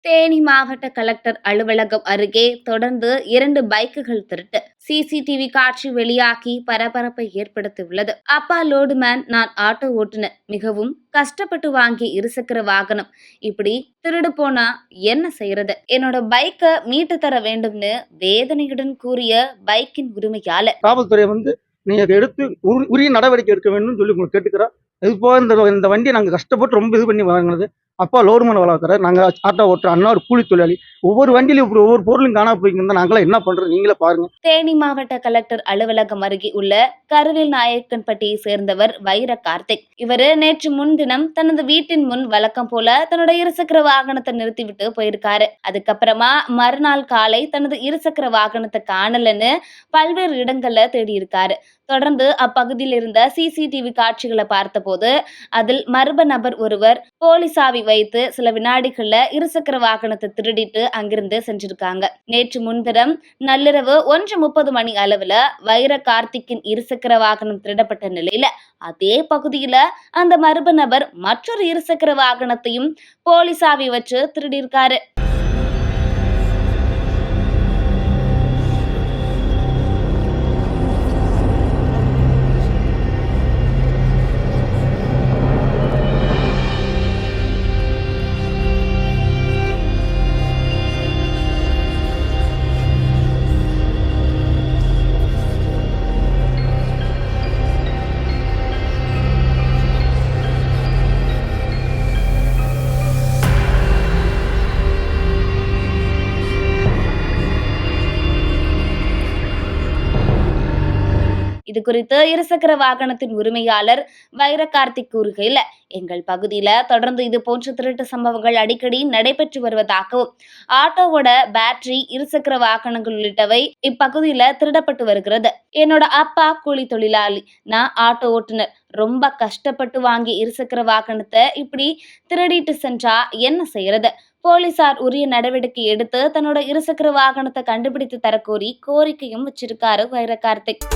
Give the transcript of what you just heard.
தேனி மாவட்ட கலெக்டர் அலுவலகம் அருகே தொடர்ந்து 2 பைக்குகள் திருட்டு. சிசிடிவி காட்சி வெளியாகி பரபரப்பை ஏற்படுத்தியுள்ளது. அப்பா லோடுமேன், நான் ஆட்டோ ஓட்டுநர். மிகவும் கஷ்டப்பட்டு வாங்கிய இருசக்கர வாகனம் இப்படி திருடு போனா என்ன செய்யறது? என்னோட பைக்கை மீட்டு தர வேண்டும்னு வேதனையுடன் கூறிய பைக்கின் உரிமையாளர், காவல்துறை நீங்க எடுத்து உரிய நடவடிக்கை எடுக்க வேண்டும் சொல்லி உங்களுக்கு கேட்டுக்கிறோம். இது போக இந்த வண்டியை நாங்கள் கஷ்டப்பட்டு ரொம்ப இது பண்ணி வாங்கினது. அப்பா லோடுமேன் வளர்க்குறாரு, நாங்கள் ஆட்டோ ஓட்டுற அண்ணா ஒரு கூலி தொழிலாளி. ஒவ்வொரு வண்டியிலும் இப்படி ஒவ்வொரு பொருளும் காணா போய்க்கிருந்தா நாங்களாம் என்ன பண்றது? நீங்களே பாருங்க. தேனி மாவட்ட கலெக்டர் அலுவலகம் அருகே உள்ள கருவேல் நாயக்கன்பட்டியை சேர்ந்தவர் வைர கார்த்திக். இவரு நேற்று முன்தினம் தனது வீட்டின் முன் வழக்கம் போல தன்னோட இருசக்கர வாகனத்தை நிறுத்திவிட்டு போயிருக்காரு. அதுக்கப்புறமா மறுநாள் காலை தனது இருசக்கர வாகனத்தை காணலன்னு பல்வேறு இடங்கள்ல தேடி இருக்காரு. தொடர்ந்து அப்பகுதியில் இருந்த சிசிடிவி காட்சிகளை பார்த்தபோது அதில் மர்ம நபர் ஒருவர் போலீசாவி வைத்து சில வினாடிகள்ல இருசக்கர வாகனத்தை திருடிட்டு அங்கிருந்து சென்றிருக்காங்க. நேற்று முன்தினம் நள்ளிரவு 1:30 மணி அளவுல வைர கார்த்திக்கின் இருசக்கர வாகனம் திருடப்பட்ட நிலையில அதே பகுதியில அந்த மர்ம நபர் மற்றொரு இருசக்கர வாகனத்தையும் போலீசாவி வச்சு திருடியிருக்காரு. இது குறித்து இருசக்கர வாகனத்தின் உரிமையாளர் வைர கார்த்திக் கூறுகையில், எங்கள் பகுதியில தொடர்ந்து இது போன்ற திருட்டு சம்பவங்கள் அடிக்கடி நடைபெற்று வருவதாகவும், ஆட்டோவோட பேட்டரி, இருசக்கர வாகனங்கள் உள்ளிட்டவை இப்பகுதியில திருடப்பட்டு வருகிறது. என்னோட அப்பா கூலி தொழிலாளி, நான் ஆட்டோ ஓட்டுநர். ரொம்ப கஷ்டப்பட்டு வாங்கி இருசக்கர வாகனத்தை இப்படி திருடிட்டு சென்றா என்ன செய்யறது? போலீசார் உரிய நடவடிக்கை எடுத்து தன்னோட இருசக்கர வாகனத்தை கண்டுபிடித்து தரக்கோரி கோரிக்கையும் வச்சிருக்காரு வைர கார்த்திக்.